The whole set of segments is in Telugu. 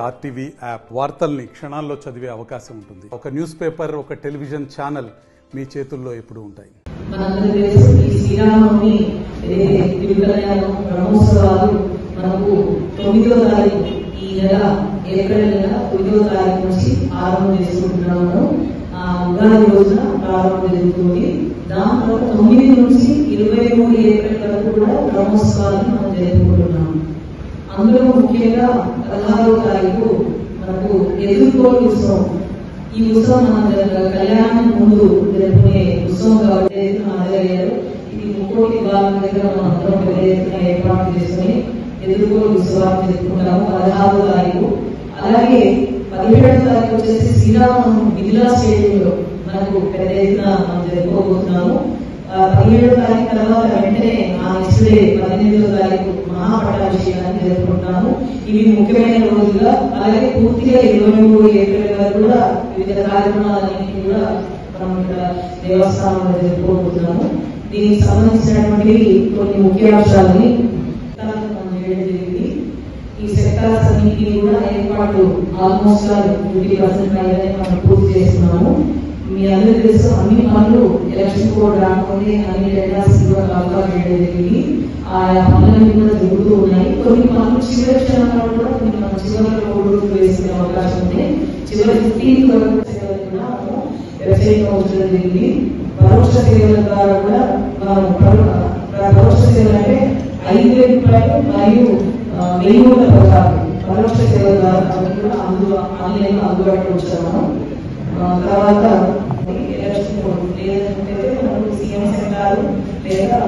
ఆర్టీవీ యాప్ వార్తల్ని క్షణాల్లో చదివే అవకాశం ఉంటుంది. ఒక న్యూస్ పేపర్, ఒక టెలివిజన్ ఛానల్ మీ చేతుల్లో ఎప్పుడూ ఉంటాయి. బ్రహ్మోత్సవాలు మనకు 9వ తారీఖు ఈ నెల ఏప్రిల్ నెల 9వ తారీఖు నుంచి ఆరంభం చేసుకుంటున్నాము. ఉగాది రోజున ప్రారంభం జరుగుతుంది. దాని తర్వాత 9 నుంచి 23 ఏప్రిల్ వరకు కూడా బ్రహ్మోత్సవాలను మనం జరుపుకుంటున్నాము. అందులో ముఖ్యంగా 16వ తారీఖు మనకు ఎదుర్కోలు ఉత్సవం. ఈ ఉత్సవం మన కళ్యాణం ముందు జరుపుకునే ఉత్సవం కాబట్టి ఇది ముక్కోటి భాగం దగ్గర మనం అందరం పెద్ద ఎత్తున ఏర్పాటు చేసుకుని ఎదుర్కోలు ఉత్సవాన్ని జరుపుకుంటాము 16వ తారీఖు. అలాగే 17వ తారీఖు వచ్చేసి శ్రీరామనవమి బిర్లా స్టేడియంలో మనకు పెద్ద ఎత్తున మనం జరుపుకోబోతున్నాము. 17వ తారీఖు తర్వాత వెంటనే ఆ నెక్స్ట్ డే 18వ తారీఖు మహాపట్టాభిషేకాన్ని జరుపుకుంటాము. ఇవి ముఖ్యమైన రోజుగా. అలాగే పూర్తిగా 23 ఏప్రిల్ వరకు కూడా వివిధ కార్యక్రమాలన్నింటినీ కూడా మనం ఇక్కడ దేవస్థానంలో జరుపుకోబోతున్నాము. దీనికి సంబంధించినటువంటి కొన్ని ముఖ్యాంశాలని మనం చేయడం జరిగింది. ఈ సెక్టార్స్ అన్నింటినీ కూడా ఏర్పాటు ఆల్మోస్ట్ 50% పైనే మనం పూర్తి చేస్తున్నాము. మీ అందరికీ తెలుసు అన్ని పనులు ఎలక్షన్ కోడ్ రాకపోతే అన్ని టెండర్స్ కూడా కాల్ఫర్ చేయడం జరిగింది. ఆయా పనులన్నీ కూడా జరుగుతూ ఉన్నాయి. కొన్ని పనులు చివరి క్షణంలో కూడా కొన్ని మనం చివరిలో కోడ్ వేసుకునే అవకాశం ఉంది. చివరి 15 వరకు సేవలు కూడా మనం వెబ్సైట్ లో ఉంచడం జరిగింది. పరోక్ష సేవల ద్వారా కూడా మనం పరోక్ష సేవలు అంటే 5,000 రూపాయలు మరియు 1000 పథకాలు పరోక్ష సేవల ద్వారా కూడా ఆన్లైన్ లో అందుబాటులో ఉంచాము. తర్వాత ఎలక్షన్ కోడ్ లేదంటే మనకు సీఎం సెక్టార్ లేదా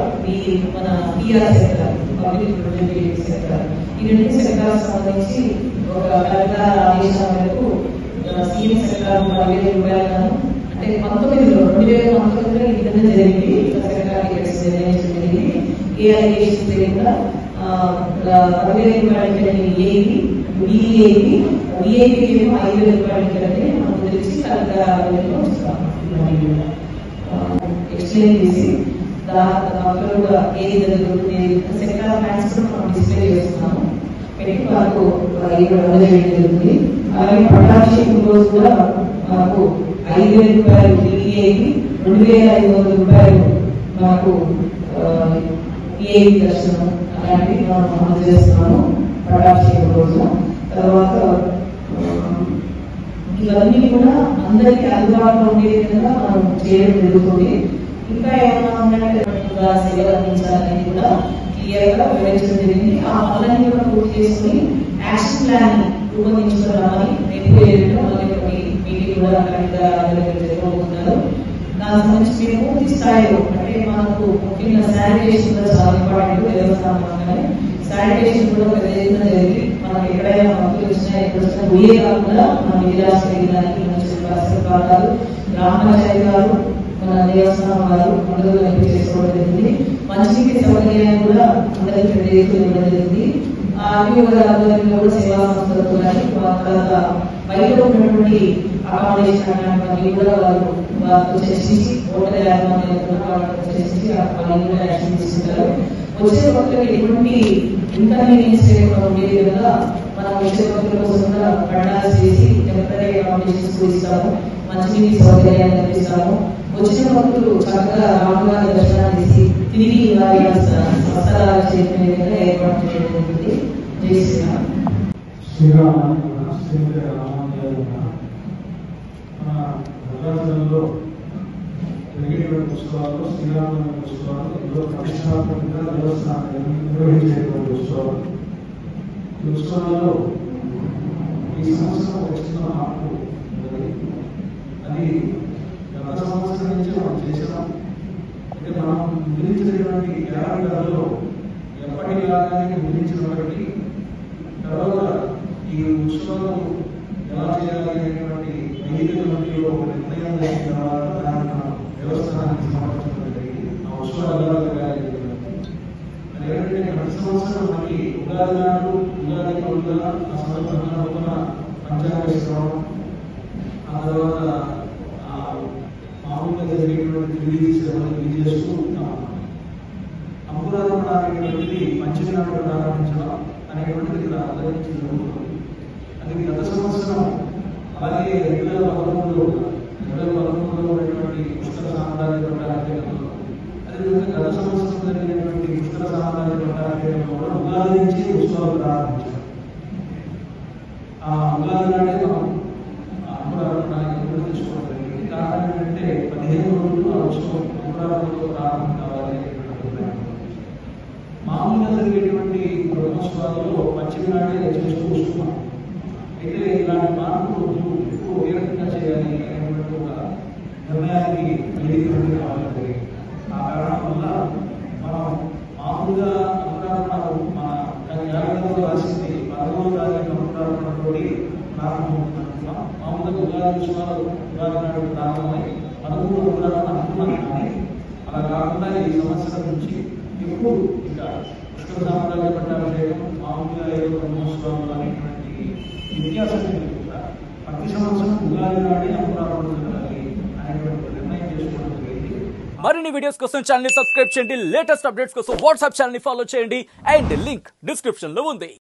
మన PR sector, public project sector, ఈ 2 సెక్టార్ సంబంధించి ఒక కలెక్టర్ ఆదేశాల మేరకు సీఎం సెక్టార్ 10,000 రూపాయలను అంటే 2019లో ఈ విధంగా జరిగింది. సెక్టార్ నిర్ణయించడం జరిగింది. ఏ అలిగేషన్ లేకుండా 10,000 రూపాయలు ఏవి డిఏవి డిఐపి ఏమో 5,000 రూపాయలు మనం తెలిసి కలెక్టర్ ఎక్స్ప్లెయిన్ చేసి దాంట్లో కూడా ఏది జరుగుతుంది సెక్టార్ మ్యాథ్స్ మనం డిస్ప్లే చేస్తున్నాము. పెట్టి వాళ్ళకు అందజేయడం జరుగుతుంది. అలాగే పట్టాభిషేకం రోజు కూడా మనకు 5,000 రూపాయలు డిఐపి, 2,500 రూపాయలు మనకు పిఐపి దర్శనం అలాంటివి మనం అమలు చేస్తున్నాము పట్టాభిషేకం రోజు. తర్వాత ఇవన్నీ కూడా అందరికీ అందుబాటులో ఉండే విధంగా మనం చేయడం జరుగుతుంది. ఇంకా ఏమైనా ఉన్నట్టు సేవలు అందించాలని కూడా క్లియర్ గా వివరించడం జరిగింది. ఆ పనులన్నీ కూడా పూర్తి చేసుకుని యాక్షన్ ప్లాన్ రూపొందించుకున్నామని మీటింగ్ కూడా జరగబోతున్నారు. దానికి సంబంధించి మేము పూర్తి స్థాయిలో అంటే మనకు ముఖ్యంగా శానిటేషన్ కూడా చాలా ఇంపార్టెంట్. దేవస్థానం శానిటేషన్ కూడా పెద్ద ఎత్తున జరిగి మనకు ఎక్కడైనా భక్తులు వచ్చినా ఎక్కడ వచ్చినా గుయ్యే కాకుండా మన విలాస వెళ్ళడానికి మంచి పాఠాలు గ్రామ పంచాయతీ వారు మన దేవస్థానం వారు అందరూ ఎంపిక చేసుకోవడం జరిగింది. మంచినీటి సౌకర్యాన్ని కూడా అందరికీ పెద్ద ఎత్తున ఇవ్వడం జరిగింది. ఆర్మీ ఆధ్వర్యంలో కూడా సేవా సంస్థలు కానీ తర్వాత బయట ఉన్నటువంటి అకామిడేషన్ అట్లాంటివన్నీ కూడా వారితో చర్చించి హోటల్ యాజమాన్యాలతో వాళ్ళతో చర్చించి వాళ్ళని కూడా యాక్షన్ తీసుకుంటారు. వచ్చే భక్తులకు ఎటువంటి ఇన్కన్వీనియన్స్ లేకుండా ఉండే విధంగా మనం వచ్చే భక్తుల కోసం కూడా పండాలు చేసి టెంపరీ అకామిడేషన్స్ కూడా ఇస్తాము. మంచినీటి సౌకర్యాన్ని కల్పిస్తాము. వచ్చిన భక్తులు చక్కగా రాముగారి దర్శనాన్ని చేసి తిరిగి వారి అవసరాలు చేరుకునే విధంగా ఏర్పాటు చేయడం జరిగింది. జై శ్రీరామ్. ఉత్సవాలు శ్రీరామనవమి ఉత్సవాలు ఇందులో ప్రతిష్టాత్మకంగా దేవస్థానాన్ని నిర్వహించేటువంటి ఉత్సవాలు. ఈ ఉత్సవాల్లో ఈ సంవత్సరం వచ్చిన మార్పు అది గత సంవత్సరం నుంచి మనం చేసాం. అంటే మనం ముద్రించినటువంటి 50 గదుల్లో ఎప్పటిలాగానే ముద్రించినప్పటికీ తర్వాత ఈ ఉత్సవాలు ఎలా చేయాలి అనేటువంటి వేదిక మధ్యలో ఒక నిర్ణయం అయిన తర్వాత దాన్ని దేవస్థానానికి సమర్పించడం జరిగింది. ఆ ఉత్సవాలు ఎలా జరగాలి అదేంటంటే ప్రతి సంవత్సరం మళ్ళీ ఉగాది నాడు ఉగాది రోజున ఆ సందర్భంగా పంచాంగేశ్వరం ఆ తర్వాత మామూలుగా జరిగేటువంటి రిలీజ్ చేస్తూ ఉంటాం. అంకురారోపణ అనేటువంటిది మంచిగా ప్రారంభించడం అనేటువంటిది ఇక్కడ అందరికీ జరుగుతుంది. అది గత సంవత్సరం అలాగే 2013లో ఉన్నటువంటి పుస్తక సామ్రాజ్య పట్టాభిషేకంలో అదేవిధంగా గత సంవత్సరం జరిగినటువంటి పుస్తక సామ్రాజ్య పట్టాభిషేకంలో కూడా ఉగాది నుంచి ఉత్సవాలు ప్రారంభించారు. ఆ ఉగాది నాడే మనం అంకురార్పణ తీసుకోవడం జరిగింది. కారణం ఏంటంటే 15 రోజులు ఆ ఉత్సవం అంకురార్పణతో ప్రారంభం కావాలి అనేటువంటి మామూలుగా జరిగేటువంటి బ్రహ్మోత్సవాలలో పశ్చిమ నాడే చేస్తూ వస్తున్నాం. అయితే ఇలాంటి మార్పులు ఎక్కువ ఏ రకంగా చేయాలి అనేటువంటి ఒక నిర్ణయానికి వేదికలు రావడం జరిగింది. ఆ కారణం వల్ల మనం మామూలుగా అంకురార్పణ మన జాగ్రత్తలో రాసింది 11వ తారీఖు అంకురార్పణతో ప్రారంభమవుతుంటున్నాం. మామూలుగా ఉగాది ఉత్సవాలు ఉగాది నాడు ప్రారంభమై 13 అంకురార్పణ అనుకున్నాం. కానీ అలా కాకుండా ఈ సంవత్సరం నుంచి ఎప్పుడు ఇంకా పుష్కర సామ్రాజ్య పట్టాభిషేకం మామూలుగా ఏదో బ్రహ్మోత్సవాలు అనేటువంటి వ్యత్యాసం కూడా ప్రతి సంవత్సరం ఉగాది నాడే అంకురార్పణ జరగాలి అనేటువంటి నిర్ణయం చేసుకోవడం జరిగింది. మరిన్ని వీడియోస్ కోసం ఛానల్ ని సబ్స్క్రైబ్ చేయండి. లేటెస్ట్ అప్డేట్స్ కోసం వాట్సాప్ ఛానల్ ని ఫాలో చేయండి. అండ్ లింక్ డిస్క్రిప్షన్ లో ఉంది.